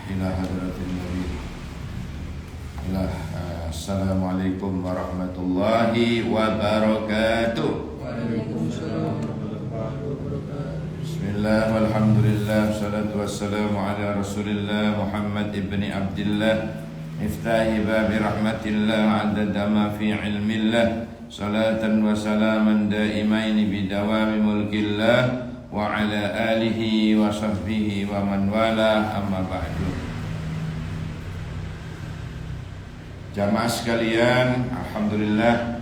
ila hadratin nabi ila assalamualaikum warahmatullahi wabarakatuh. Waalaikumsalam. Bismillah walhamdulillah wassalatu wassalamu ala rasulillah Muhammad ibni Abdillah miftahi babi rahmatillah adada ma fi ilmillah salatan wa salaman daimaini bidawami mulkillah wa ala alihi wa sahbihi wa man wala amma ba'du. Jamaah sekalian, alhamdulillah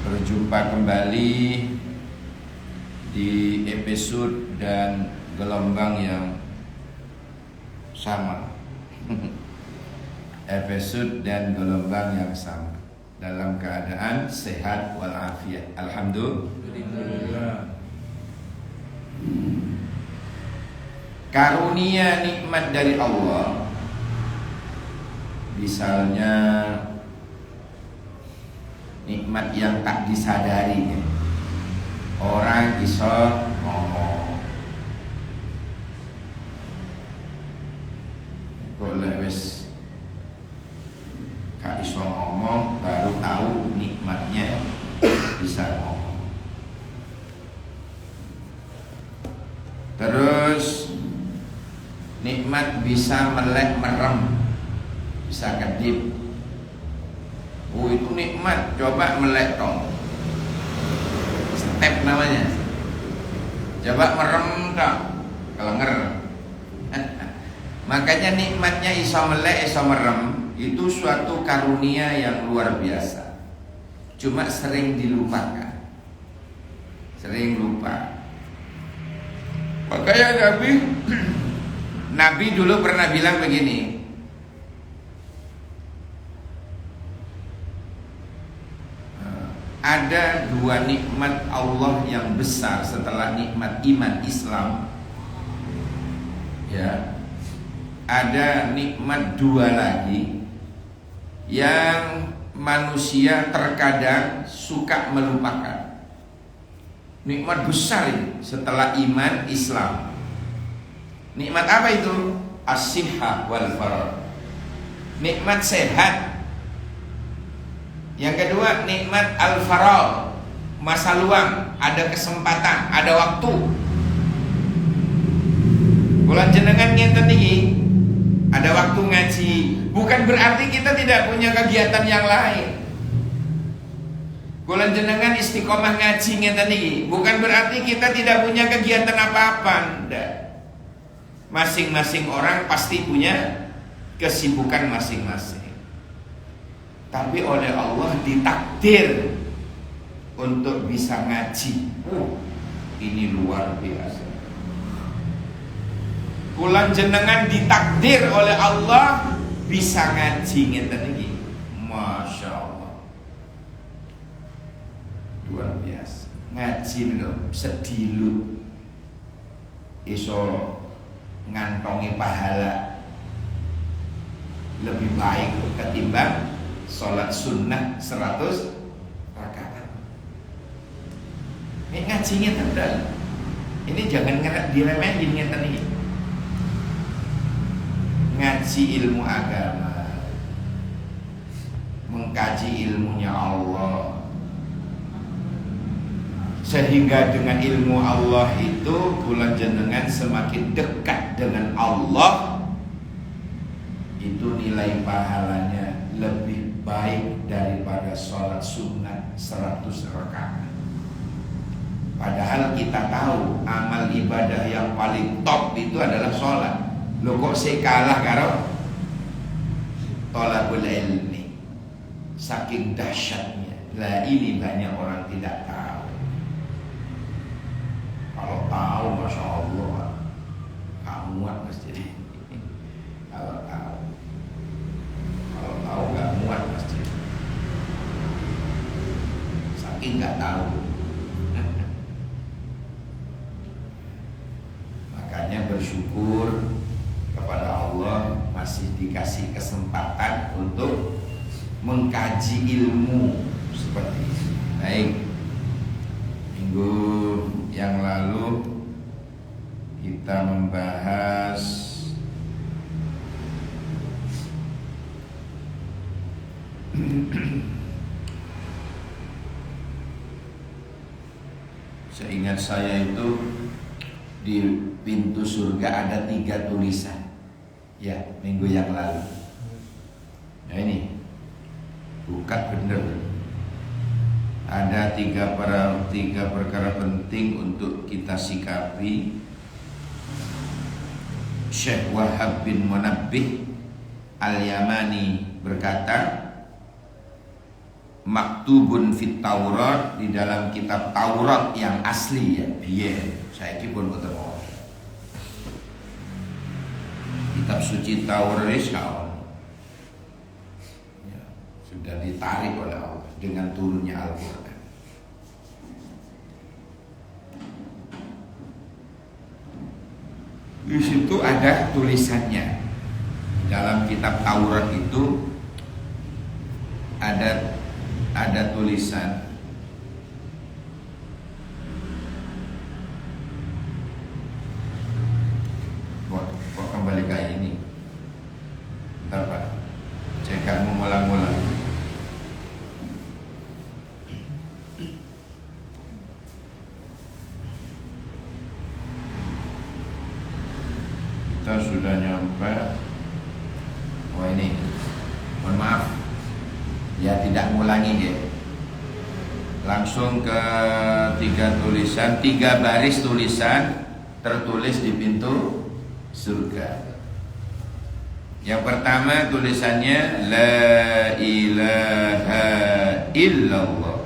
berjumpa kembali di episode dan gelombang yang sama. Episode dan gelombang yang sama dalam keadaan sehat walafiat. Alhamdulillah. Karunia nikmat dari Allah, misalnya nikmat yang tak disadari, orang iso ngomong, boleh wis gak iso ngomong baru tahu nikmatnya bisa ngomong. Terus nikmat bisa melek merem, bisa kedip. Oh itu nikmat, coba melek dong. Step namanya. Coba merem dong, kelenger. Makanya nikmatnya iso melek, iso merem itu suatu karunia yang luar biasa. Cuma sering dilupakan, sering lupa. Makanya Nabi dulu pernah bilang begini, ada dua nikmat Allah yang besar setelah nikmat iman Islam. Ya, ada nikmat dua lagi yang manusia terkadang suka melupakan. Nikmat besar ini setelah iman Islam. Nikmat apa itu? As-sihah wal farah. Nikmat sehat. Yang kedua nikmat al-farah, masa luang, ada kesempatan, ada waktu. Bulan jenengan ngenten iki, ada waktu ngaji, bukan berarti kita tidak punya kegiatan yang lain. Bulan jenengan istiqomah ngaji ngenten iki, bukan berarti kita tidak punya kegiatan apa-apa. Ndak. Masing-masing orang pasti punya kesibukan masing-masing. Tapi oleh Allah ditakdir untuk bisa ngaji. Ini luar biasa. Bulan jenengan ditakdir oleh Allah bisa ngaji ngeten iki. Masya Allah. Luar biasa. Ngaji lho sedilu iso ngantongi pahala lebih baik ketimbang sholat sunnah 100 rakaat. Ini ngajinya tendal. Ini jangan diremehin ngeten iki. Ngaji ilmu agama, mengkaji ilmunya Allah, sehingga dengan ilmu Allah itu bulan jenengan semakin dekat dengan Allah. Itu nilai pahalanya lebih baik daripada sholat sunnah 100 rakaat. Padahal kita tahu amal ibadah yang paling top itu adalah sholat. Loh kok saya kalah karo thalabul ilmi? Saking dahsyatnya. Lah ini banyak orang tidak tahu. Kalau tahu Masya Allah gak muat masjid. Kalau tahu gak muat masjid. Saking gak tahu. Makanya bersyukur kepada Allah masih dikasih kesempatan untuk mengkaji ilmu seperti ini. Baik, minggu yang lalu kita membahas seingat saya itu di pintu surga ada 3 tulisan. Ya, minggu yang lalu. Nah ini buka bener. Ada 3 perkara penting untuk kita sikapi. Syekh Wahab bin Munabbih Al-Yamani berkata, maktubun fit Taurat, di dalam kitab Taurat yang asli ya, biyen saiki pun boten mau. Kitab suci Taurat ya, sudah ditarik oleh Allah dengan turunnya Al-Qur'an. Di situ ada tulisannya. Dalam kitab Taurat itu ada tulisan kok kembali ke ini. Bentar Pak, saya akan mengulang-ulang. Kita sudah nyampe. Oh ini, mohon maaf ya, tidak ngulangi ya. Langsung ke 3 tulisan, 3 baris tulisan tertulis di pintu surga. Yang pertama tulisannya La ilaha illallah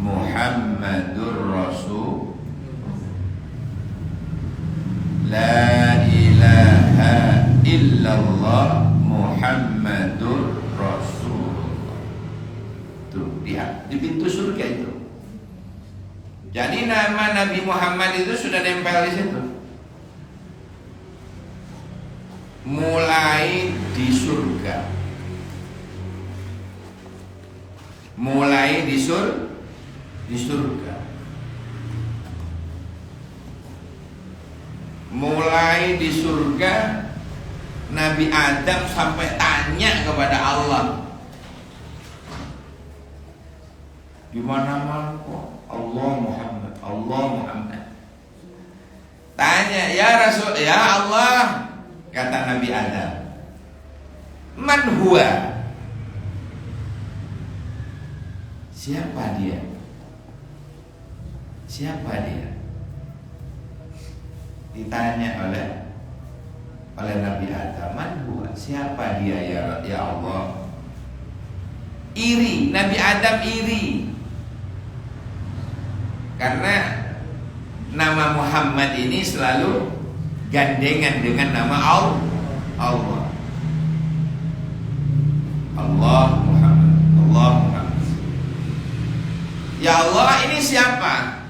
Muhammadur Rasul. La ilaha illallah Muhammadur Rasul. Tuh, lihat di pintu surga itu. Jadi nama Nabi Muhammad itu sudah nempel di situ. Mulai di surga. Mulai di surga. Mulai di surga, Nabi Adam sampai tanya kepada Allah, di mana kok Allah Muhammad, Allah Muhammad. Tanya, ya Rasul, ya Allah, kata Nabi Adam, man huwa? Siapa dia? Siapa dia? Ditanya oleh Nabi Adam, man huwa? Siapa dia ya Allah? Iri, Nabi Adam iri. Karena nama Muhammad ini selalu gandengan dengan nama Allah. Allah Muhammad, Allah Muhammad. Ya Allah, ini siapa?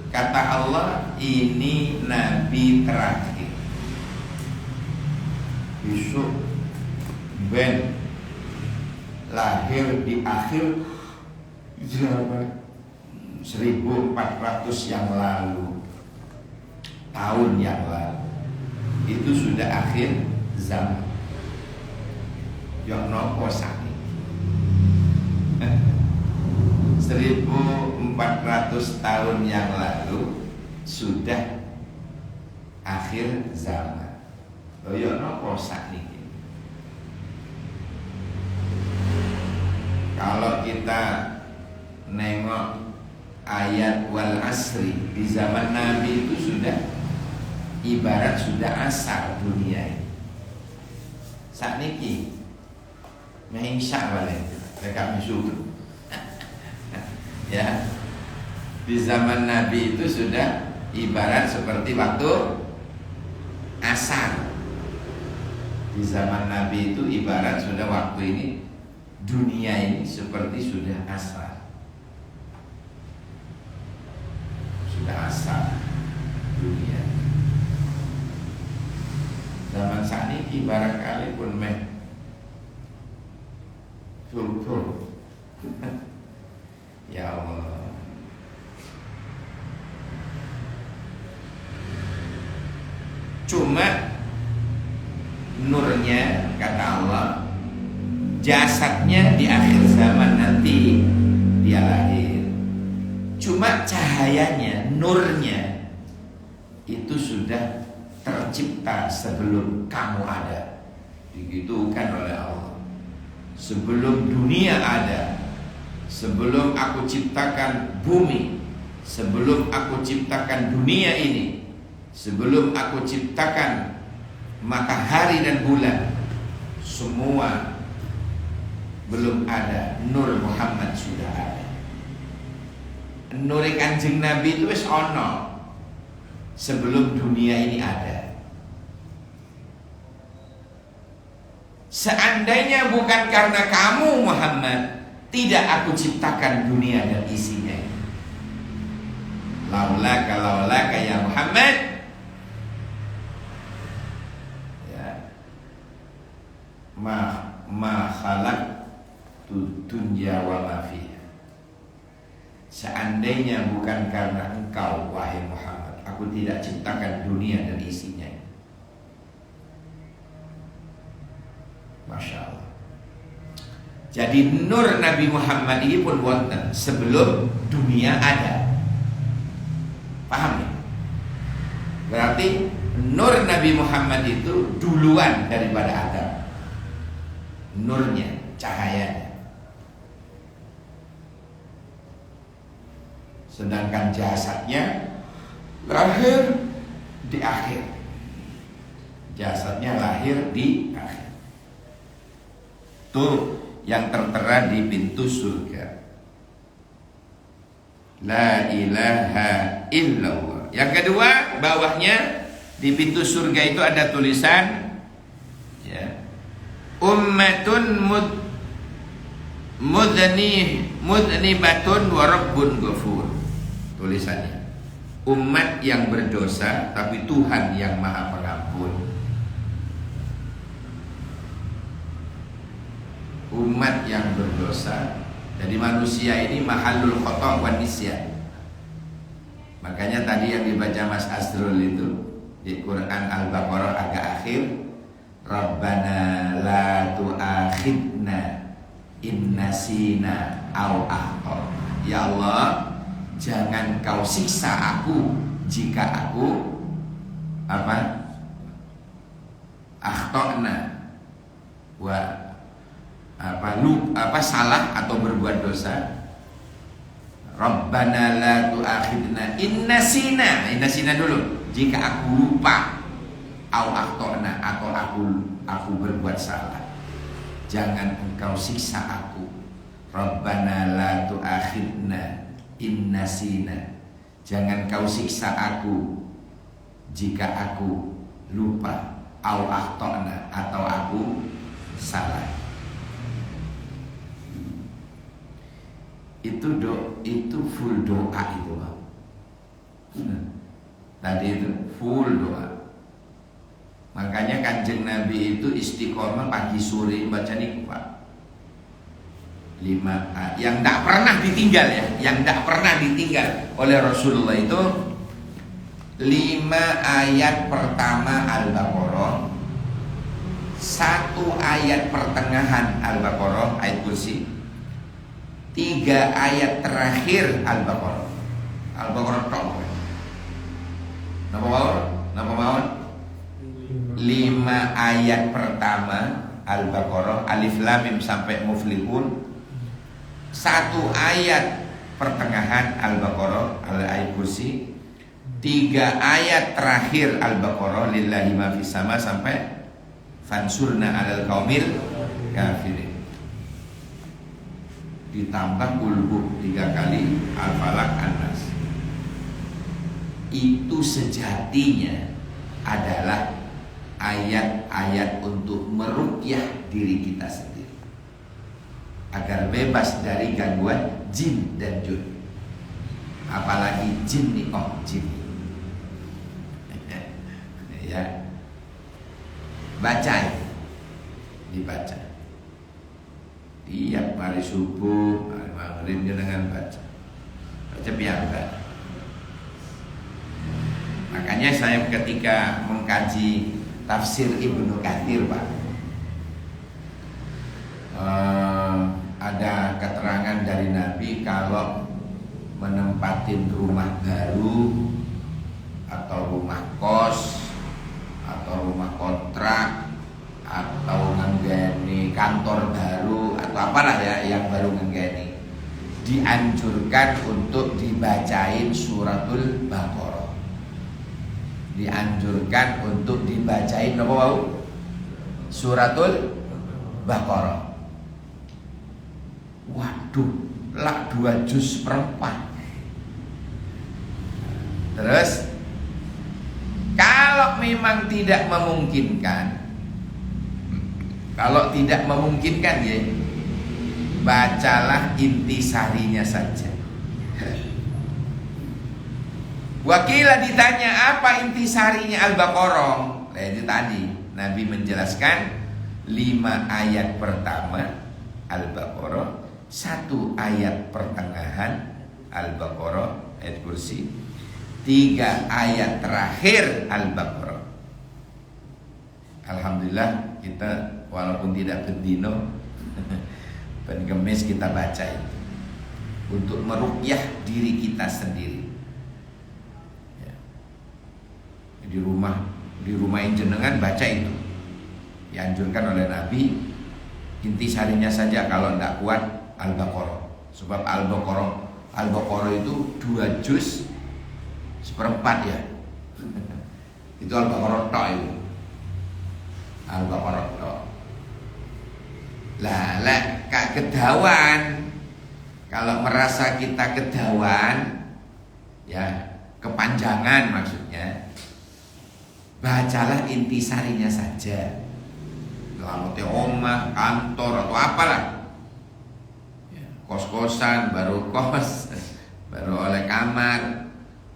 Kata Allah, ini Nabi terakhir. Besok ben lahir di akhir zaman 1400 yang lalu, tahun yang lalu. Itu sudah akhir zaman. Yang nopo sakit 1400 tahun yang lalu sudah akhir zaman. Yang nopo sakit. Kalau kita nengok ayat wal asri di zaman Nabi itu sudah ibarat sudah asar dunia ini. Sakniki menghisap balik mereka misuh. Ya, di zaman Nabi itu sudah ibarat seperti waktu asar. Di zaman Nabi itu ibarat sudah waktu ini, dunia ini seperti sudah asar. Asal dunia. Zaman saat ini barangkali pun full. Ya Allah. Cuma nurnya, kata Allah, jasadnya di akhir zaman nanti dia lahir. Cuma cahayanya, nurnya itu sudah tercipta sebelum kamu ada. Digitukan oleh Allah. Sebelum dunia ada, sebelum aku ciptakan bumi, sebelum aku ciptakan dunia ini, sebelum aku ciptakan matahari dan bulan, semua belum ada, Nur Muhammad sudah ada. Nur Kanjeng Nabi itu wis ono sebelum dunia ini ada. Seandainya bukan karena kamu Muhammad, tidak aku ciptakan dunia dan isinya. Laulaka ya Muhammad, ya, ma khalaqtu dunya wa ma fiha. Seandainya bukan karena engkau wahai Muhammad, aku tidak ciptakan dunia dan isinya. Masya Allah. Jadi nur Nabi Muhammad ini pun wonten sebelum dunia ada. Paham ya? Berarti nur Nabi Muhammad itu duluan daripada Adam. Nurnya, cahayanya. Sedangkan jasadnya lahir di akhir. Jasadnya lahir di akhir. Tuh yang tertera di pintu surga. La ilaha illallah. Yang kedua, bawahnya di pintu surga itu ada tulisan, ya, ummatun mudnibatun wa rabbun ghafur. Tulisannya, umat yang berdosa tapi Tuhan yang Maha Pengampun. Umat yang berdosa. Jadi manusia ini mahalul khata' wan nisyan. Makanya tadi yang dibaca Mas Asrul itu di Quran Al-Baqarah agak akhir, Rabbana la tu'akhidna in nasina aw akhtana. Ya Allah, jangan kau siksa aku jika aku akhtana salah atau berbuat dosa. Rabbana la tu'akhidna in nasina dulu, jika aku lupa, au akhtana, atau aku berbuat salah. Jangan engkau siksa aku. Rabbana la tu'akhidna in nasina. Jangan kau siksa aku jika aku lupa, au akhtana, atau aku salah. Itu full doa itu, Bang. Tadi itu full doa. Makanya Kanjeng Nabi itu istiqomah pagi sore baca nih, Pak. 5 yang tidak pernah ditinggal, ya, yang tidak pernah ditinggal oleh Rasulullah itu 5 ayat pertama Al-Baqarah, 1 ayat pertengahan Al-Baqarah, ayat kursi, 3 ayat terakhir Al-Baqarah. Al-Baqarah tok. Napa mawon? 5 ayat pertama Al-Baqarah, Alif Lam Mim sampai Muflihun. 1 ayat pertengahan Al-Baqarah, ayat kursi. 3 ayat terakhir Al-Baqarah, lillahi ma fis sama sampai fansurna 'alal qaumil kafirin. Ditambah kulhu 3 kali, Al-Falaq, An-Nas. Itu sejatinya adalah ayat-ayat untuk meruqyah diri kita sendiri agar bebas dari gangguan jin dan jun. Apalagi jin ya. Baca, dibaca. Tiap hari subuh, hari maghrib jangan baca. Baca biasa. Makanya saya ketika mengkaji tafsir Ibnu Katsir, Pak, ada keterangan dari Nabi kalau menempatin rumah baru atau rumah kos atau rumah kontrak atau ngenggeni kantor baru atau apalah ya yang baru ngenggeni, dianjurkan untuk dibacain suratul Baqarah. Dianjurkan untuk dibacain apa mau? Suratul Baqarah. Waduh, lah 2 juz perempat. Terus kalau memang tidak memungkinkan, ya, bacalah intisarinya saja. Wakilah ditanya apa intisarinya Al-Baqarah. Nah, itu tadi Nabi menjelaskan 5 ayat pertama Al-Baqarah, 1 ayat pertengahan Al-Baqarah, ayat kursi, 3 ayat terakhir Al-Baqarah. Alhamdulillah kita walaupun tidak bendino ben kemis kita baca itu untuk meruqyah diri kita sendiri. Di rumah jenengan baca itu, dianjurkan oleh Nabi. Intisarinya saja kalau tidak kuat Al-Baqarah, sebab Al-Baqarah itu 2 juz seperempat ya. Itu Al-Baqarah tok itu. Al-Baqarah tok. Lah kak kedawan, kalau merasa kita kedawan ya, kepanjangan maksudnya, bacalah intisarinya saja. Lalu omah, kantor atau apalah, ya, kos-kosan, baru kos, baru oleh kamar,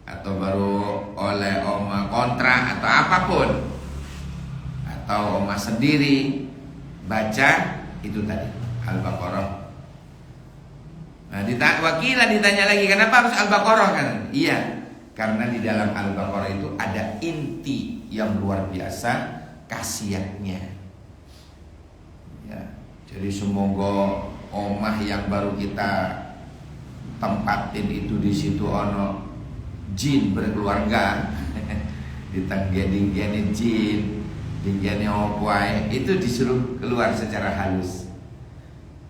atau baru oleh omah kontrak atau apapun, atau omah sendiri, baca itu tadi Al-Baqarah. Nah, wakilah ditanya lagi, kenapa harus Al-Baqarah kan? Iya, karena di dalam Al-Baqarah itu ada inti yang luar biasa khasiatnya. Ya, jadi semoga omah yang baru kita tempatin itu di situ ono jin berkeluarga, ditenggeni jin, dinggeni opo itu disuruh keluar secara halus.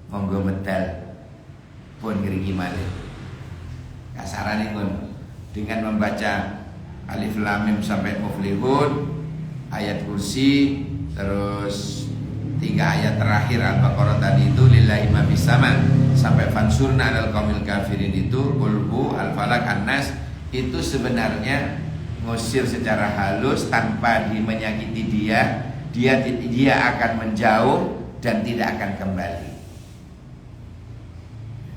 Monggo medal pun ngeri malih. Kasarane ngono. Dengan membaca Alif Lam Mim sampai Muflihun, ayat kursi, terus 3 ayat terakhir Al-Baqarah tadi itu lillahi ma fis sama sampai fansurna 'alal qaumil kafirin itu qulhu al-falaq an-nas, itu sebenarnya ngusir secara halus tanpa menyakiti dia akan menjauh dan tidak akan kembali,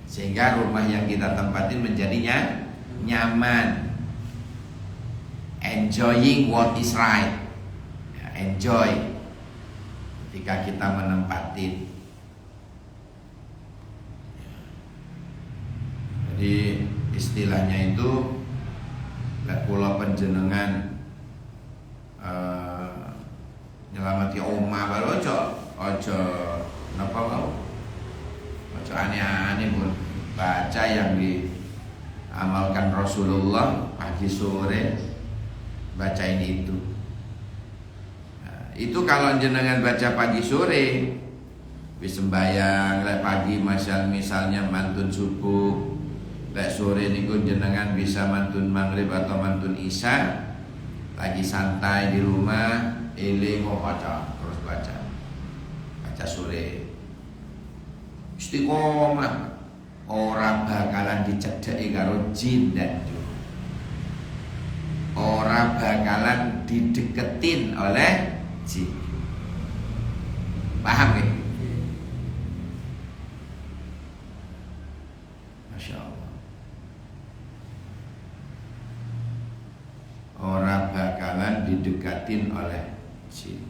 sehingga rumah yang kita tempatin menjadinya nyaman, enjoying what is right, ya, enjoy ketika kita menempatin. Jadi istilahnya itu kula panjenengan nyelamati omah baru ojo napa mau ojo aneh-aneh pun baca yang diamalkan Rasulullah pagi sore, bacain itu. Nah, itu kalau jenengan baca pagi sore wis sembayang, lek pagi misalnya mantun subuh, lek sore niku jenengan bisa mantun maghrib atau mantun isya, lagi santai di rumah, eling baca, terus baca sore. Istiqomah, orang bakalan dicedheki karo jin dan jin. Orang bakalan dideketin oleh jin. Paham ya? Masya Allah. Orang bakalan didekatin oleh jin.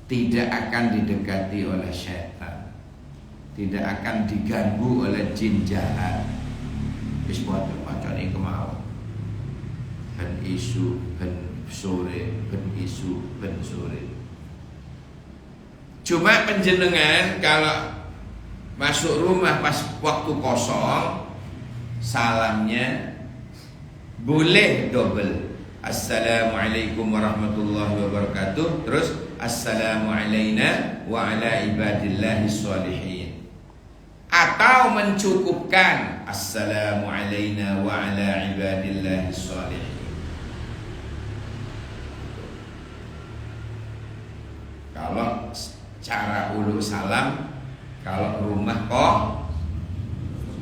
Tidak akan didekati oleh syaitan. Tidak akan diganggu oleh jin jahat. Wis padha macane kemawon. ben isu, ben sore, ben isu, ben sore. Cuma penjenengan kalau masuk rumah pas waktu kosong, salamnya boleh double. Assalamualaikum warahmatullahi wabarakatuh. Terus assalamu alaina wa ala ibadillahis sholihin. Atau mencukupkan assalamu alaina wa ala ibadillahis sholihin. Kalau cara ulu salam, kalau rumah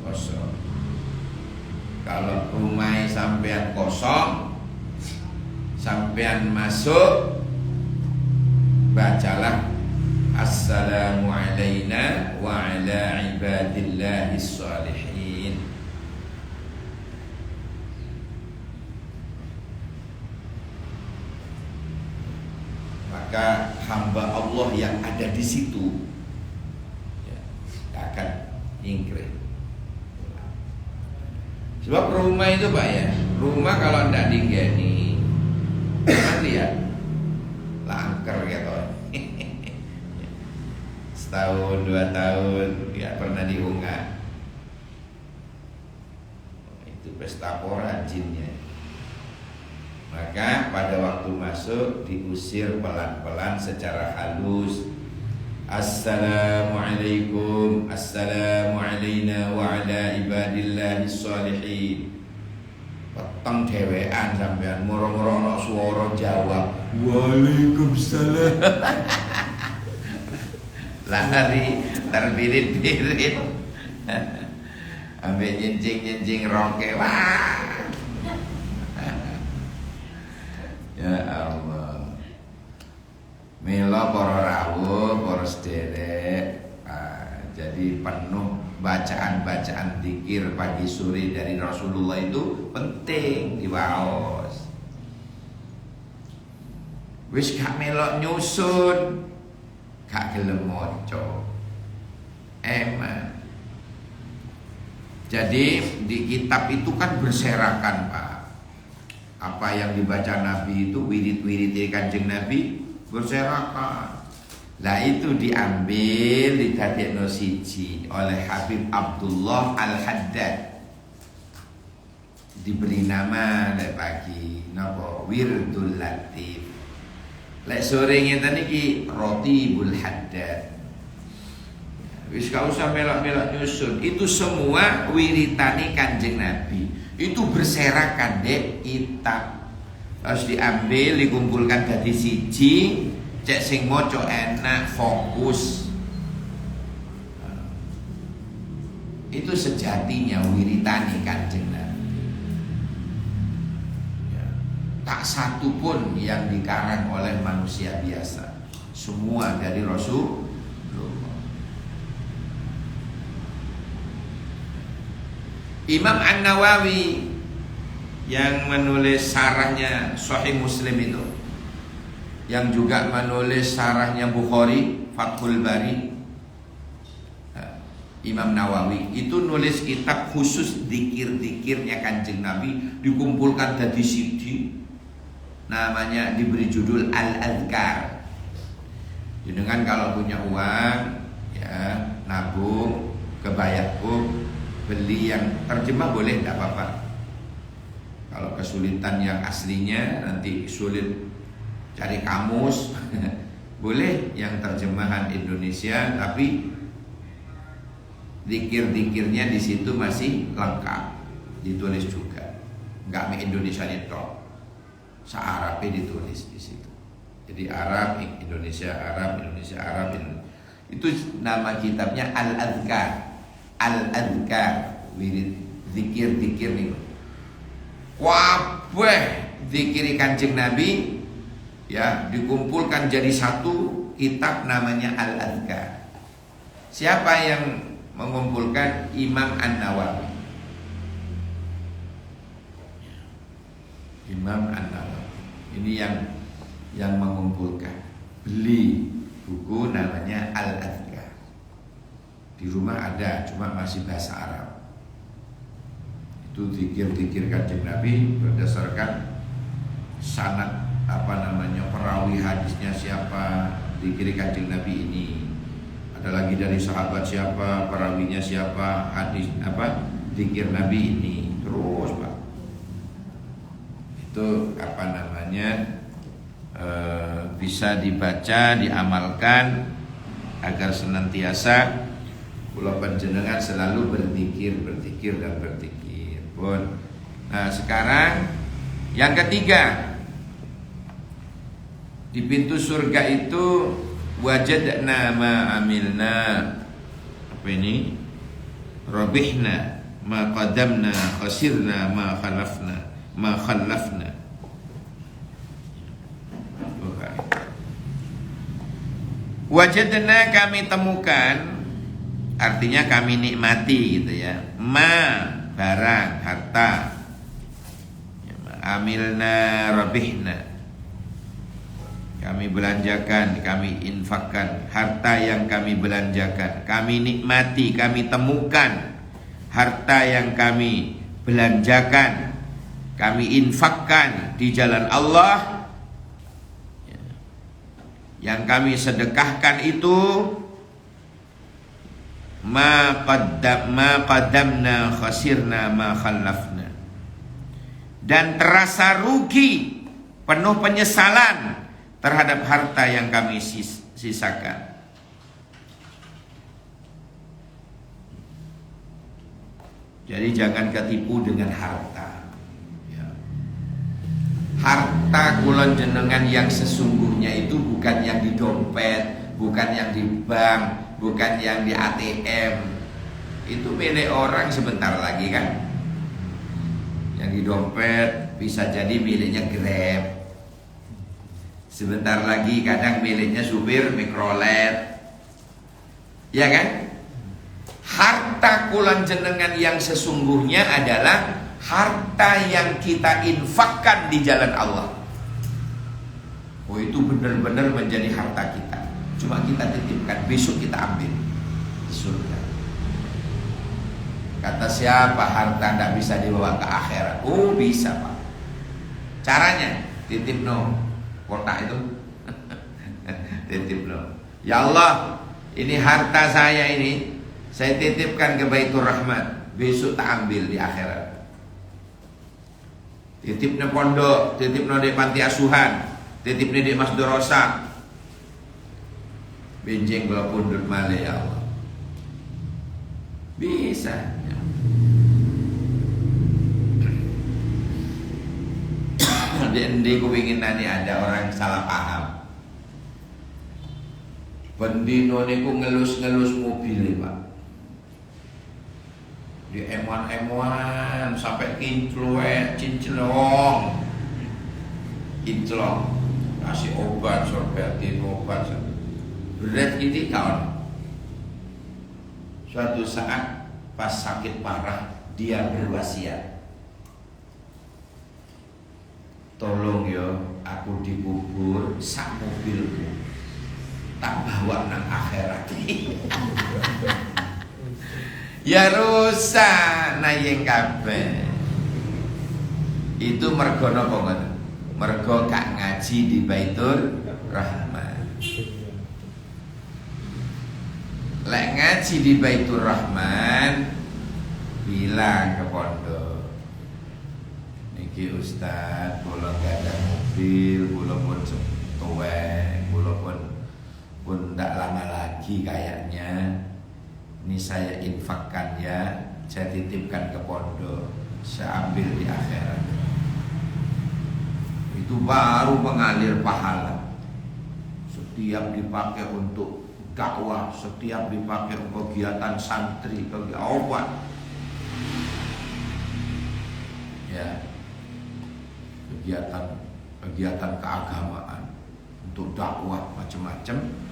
kosong. Kalau rumah sampean kosong, sampean masuk, bacalah assalamu alaina wa ala ibadillahis sholihin. Maka hamba Allah yang ada di situ akan ingkir. Sebab rumah itu Pak ya, rumah kalau tidak digeni nanti ya langker gitu. Setahun 2 tahun ya pernah diunggah. Itu pesta pora jinnya. Maka pada waktu masuk diusir pelan-pelan secara halus. Assalamualaikum, assalamu alaina wa ala ibadillahis sholihin. Peteng dhewean sampean moro-moro ana swara jawab Waalaikumsalam. Lari terbirit-birit. Ambek nyencing-nyencing roke. Wah. Ya Allah. Mila para rawuh, para sederek, jadi penuh bacaan-bacaan zikir pagi sore dari Rasulullah itu penting diwaos. Wis gak melok nyusun, gak gelem maca. Emang. Jadi di kitab itu kan berserakan Pak. Apa yang dibaca Nabi itu wirid-wirid dari Kanjeng Nabi berserakan. Lah itu diambil didadekno siji oleh Habib Abdullah Al-Haddad. Diberi nama lek pagi napa Wirdul Latif. Lek sore ngeten iki Rotibul Haddad. Wis gak usah melok-melok nyusun. Itu semua wiritane Kanjeng Nabi. Itu berserakan dek kitab. Harus diambil, dikumpulkan dari siji, cek sing moco enak, fokus. Itu sejatinya wiritani Kanjeng Nabi. Ya. Tak satu pun yang dikarang oleh manusia biasa. Semua dari Rasulullah. Imam An-Nawawi yang menulis sarahnya Sahih Muslim itu, yang juga menulis sarahnya Bukhari, Fathul Bari, Imam Nawawi itu nulis kitab khusus zikir-zikirnya Kanjeng Nabi, dikumpulkan dari CD, namanya diberi judul Al-Adhkar. Dengan kalau punya uang ya nabung ke Bayakub, beli yang terjemah boleh, tidak apa-apa. Kalau kesulitan yang aslinya nanti sulit cari kamus boleh yang terjemahan Indonesia, tapi zikir-zikirnya di situ masih lengkap, ditulis juga. Enggak me Indonesia itu, se-Arabnya ditulis di situ. Jadi Arab, Indonesia, Arab, Indonesia, Arab. Itu nama kitabnya Al-Adhkar. Al-Adhkar, wirid zikir-zikir nih. Wabeh zikiri Kanjeng Nabi ya dikumpulkan jadi satu kitab namanya Al-Adhkar. Siapa yang mengumpulkan? Imam An-Nawawi. Imam An-Nawawi. Ini yang mengumpulkan. Beli buku namanya Al-Adhkar. Di rumah ada, cuma masih bahasa Arab. Itu zikir-zikir Kanjeng Nabi berdasarkan sanad perawi hadisnya siapa, dikiri Kanjeng Nabi ini. Ada lagi dari sahabat siapa, perawinya siapa, hadis dikir Nabi ini. Terus Pak, itu bisa dibaca, diamalkan agar senantiasa kula panjenengan selalu berzikir dan berzikir pun. Nah, sekarang yang ketiga, di pintu surga itu wajadna ma amilna, rabihna ma qadamna khasirna ma khallafna. Wajadna, kami temukan, artinya kami nikmati gitu ya. Ma, barang, harta. Amilna rabihna, kami belanjakan, kami infakkan harta yang kami belanjakan. Kami nikmati, kami temukan harta yang kami belanjakan, kami infakkan di jalan Allah. Yang kami sedekahkan itu ma qaddamna khasirna ma khallafna, dan terasa rugi, penuh penyesalan terhadap harta yang kami sisakan. Jadi jangan ketipu dengan harta. Harta kulon jenengan yang sesungguhnya itu bukan yang di dompet, bukan yang di bank, bukan yang di ATM. Itu milik orang sebentar lagi kan. Yang di dompet bisa jadi miliknya Grab. Sebentar lagi kadang miliknya supir mikrolet. Ya kan? Harta kulon jenengan yang sesungguhnya adalah harta yang kita infakkan di jalan Allah. Oh, itu benar-benar menjadi harta kita. Cuma kita titipkan, besok kita ambil di surga. Kata siapa harta tidak bisa dibawa ke akhirat? Oh, bisa Pak. Caranya titip no kotak itu. Titip no. Ya Allah, ini harta saya ini, saya titipkan ke Baitur Rahman. Besok tak ambil di akhirat. Titipnya pondok, titipnya di panti asuhan, titipnya di Mas Dorosa. Benjeng kalau pundut male ya Allah. Bisa. Di kupingin nanti ada orang salah paham. Bendino niku ngelus-ngelus mobil Pak. Di emuan sampai kinclong, kasih obat, sorbetin obat, berat gitu kawan. Suatu saat pas sakit parah dia berwasiat, tolong yo aku dikubur sak mobilku, tak bawa nang akhirat. Ya rusak nayeng kabeh. Itu mergo napa ngoten? Mergo gak ngaji di Baitur Rahman. Lek ngaji di Baitur Rahman, bilang ke pondok, niki Ustaz, kula gak ada mobil, kula pun tuwek, kula pun ndak lama lagi kayaknya. Ini saya infakkan ya, saya titipkan ke pondok, saya ambil di akhirat. Itu baru mengalir pahala. Setiap dipakai untuk dakwah, setiap dipakai untuk kegiatan santri, kegiatan obat. Ya, kegiatan keagamaan, untuk dakwah macam-macam.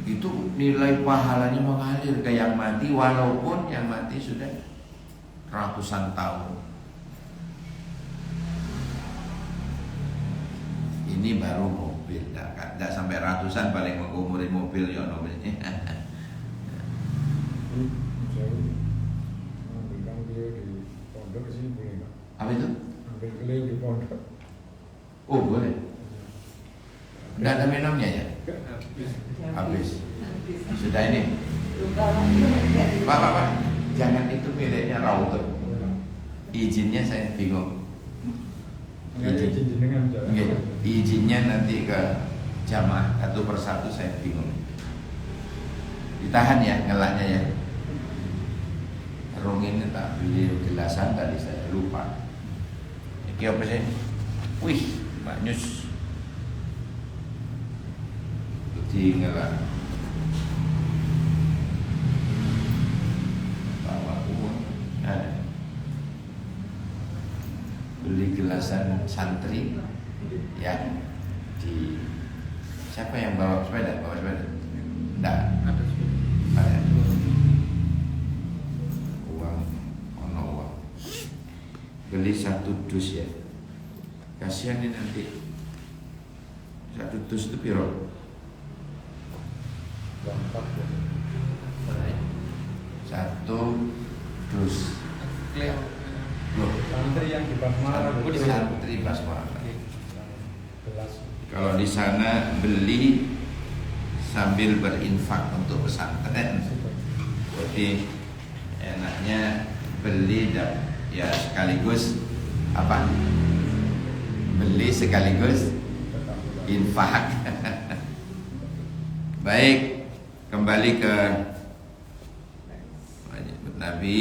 Itu nilai pahalanya mengalir ke yang mati, walaupun yang mati sudah ratusan tahun. Ini baru mobil, tidak sampai ratusan, paling mengumurin mobil ya mobilnya. Saya ambilkan dia di pondok di sini boleh nggak? Apa itu? Sambil keliling di pondok. Oh boleh. Tidak ada minumnya ya? Habis. Sudah ini. Pak, jangan itu miliknya Rawuh. Izinnya saya bingung. Izinnya nanti ke jamaah satu persatu saya bingung. Ditahan ya ngelaknya ya. Rong ini tak beli gelasan tadi saya lupa. Ini apa sih? Wih, Pak Nyus. Jadi ngelak. Bawa uang. Beli gelasan santri ya di siapa yang bawa sepeda? Enggak ada uang beli 1 dus ya, kasihan ini nanti 1 dus itu piro? 1 dus loh, Santri yang di Basmara. Santri Basmara. Kalau di sana beli sambil berinfak untuk pesantren, jadi enaknya beli ya sekaligus apa? Beli sekaligus infak. Baik, kembali ke Nabi.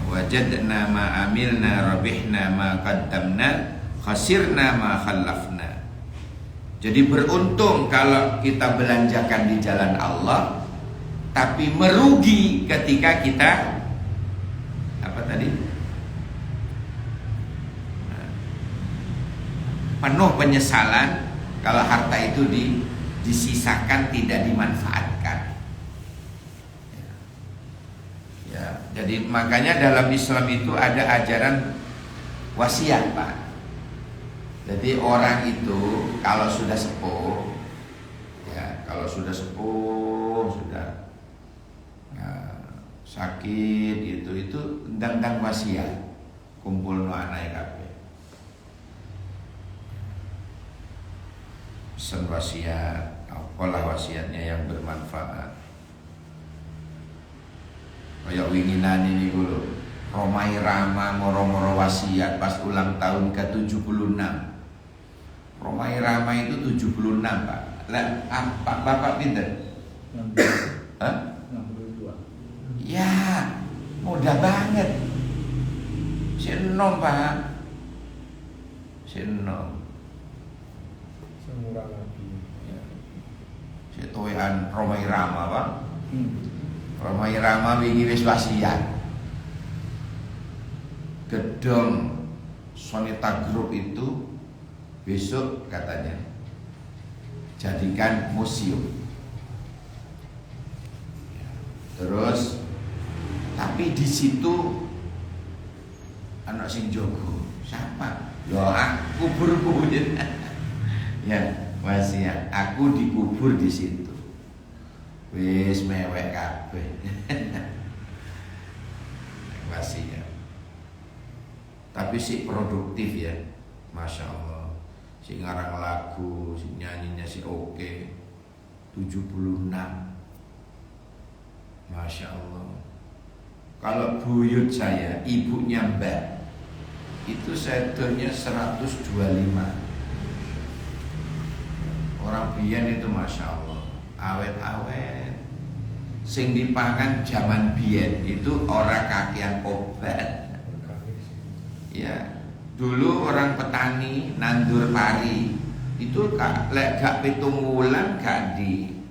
Wajadna ma amilna rabihna ma qaddamna khasirna ma khallafna. Jadi beruntung kalau kita belanjakan di jalan Allah, tapi merugi ketika kita apa tadi? Penuh penyesalan kalau harta itu disisakan tidak dimanfaatkan. Ya, jadi makanya dalam Islam itu ada ajaran wasiat, Pak. Jadi orang itu kalau sudah sepuh, ya kalau sudah sepuh, sudah sakit itu tentang wasiat, kumpul no anak kabeh. Pesan wasiat, apalah wasiatnya yang bermanfaat. Kayak winginan ini dulu Romai Rama moro-moro wasiat pas ulang tahun ke-76. Romai Rama itu 76, Pak. Lah, Bapak pinter? 62. Ya, mudah banget. Senom, Pak. Senom. Semurah lagi. Ya. Setoyan Romai Rama, Pak. Romai Rama wingi wis wasiat. Gedung Sonita Group itu besok katanya jadikan museum. Terus tapi di situ anak sing jogo siapa? Loh, aku kuburku. Ya, wasiat aku dikubur di situ. Wis mewek kabeh. Wasiat. Tapi si produktif ya, Masya Allah. Si ngarang lagu, si nyanyinya si oke. 76. Masya Allah. Kalau buyut saya, ibunya Mbak, itu sedonya 125. Orang biyen itu Masya Allah awet-awet. Sing dipangan zaman biyen itu orang kakean obat. Ya, dulu orang petani nandur pari itu lek gak 7 wulan gak di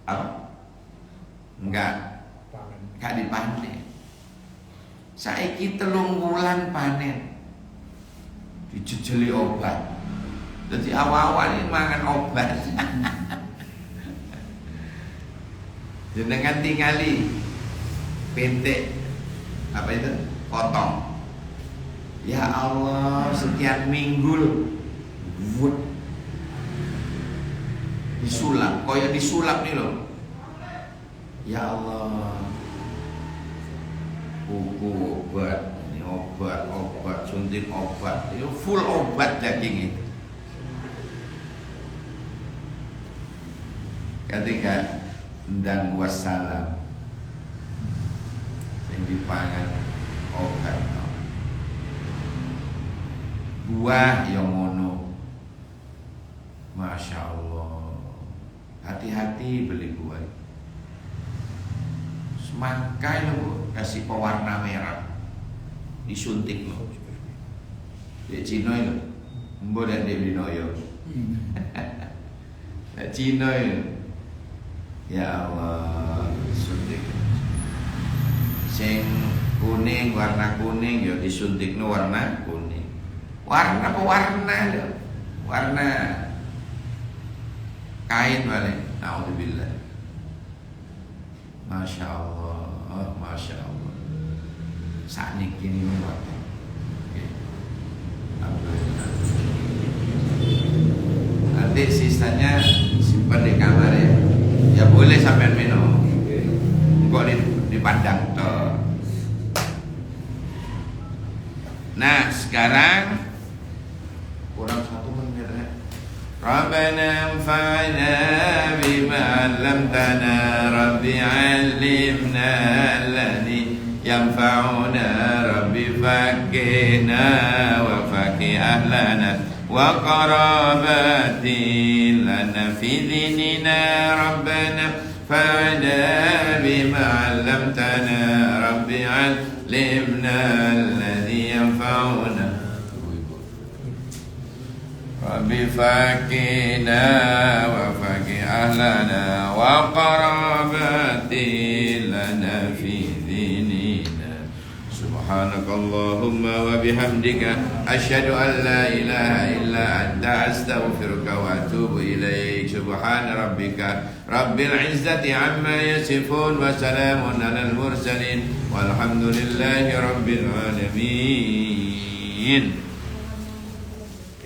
apa? Enggak dipanen. Saiki 3 wulan panen. Dijejeli obat. Jadi awal-awal ini makan obat. Jenengan tingali pentek apa itu? Potong. Ya Allah, sekian minggu loh. Wut. Disulap, koyo disulap nih loh. Ya Allah. Buku obat, ini obat disuntik obat. Itu full obat daging itu. Ketika ndang wassalam yang dipangan obat. Buah yang ngono. Masya Allah. Hati-hati beli buah. Semangkai lo kasih pewarna merah, disuntik lo. Di Cina lo, mbo dan di Binoyo. Di Cina lo. Ya Allah, suntik. Sing kuning, warna kuning, ya disuntik no warna kuning. Warna apa warna lo? Warna kain balik. Alhamdulillah. Masya Allah, Masya Allah. Saat ini kini membuat. Alhamdulillah. Nanti sisanya simpan di kamar ya. Ya boleh sampai minum. Kok dipandang toh. Nah sekarang kurang 1 menit ya. Rabbana anfa'na bima 'allamtana Rabbi 'allimna alladhi yanfa'una Rabbi faqihna wa faqih ahlana wa qarabati lana fi dinina Rabbana fa'na bima 'allamtana Rabbi 'allimna alladhi yanfa'una Rabbi faqina wa faqih ahlana wa qarabati lana fi dinina. Subhanakallahumma wa bihamdika asyhadu an la ilaha illa anta astaghfiruka wa atubu ilaik. Subhana rabbika rabbil izzati amma yasifun wa salamun alal mursalin walhamdulillahi rabbil alamin.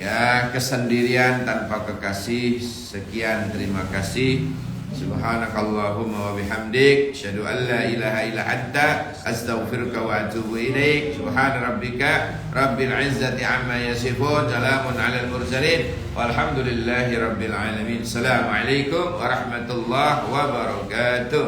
Ya, kesendirian tanpa kekasih. Sekian, terima kasih. Subhanakallahumma wa bihamdik asyhadu an la ilaha illa anta astaghfiruka wa atubu ilaik. Subhana rabbika rabbil izzati amma yasifun, salamun alal mursalin walhamdulillahi rabbil alamin. Assalamualaikum warahmatullahi wabarakatuh.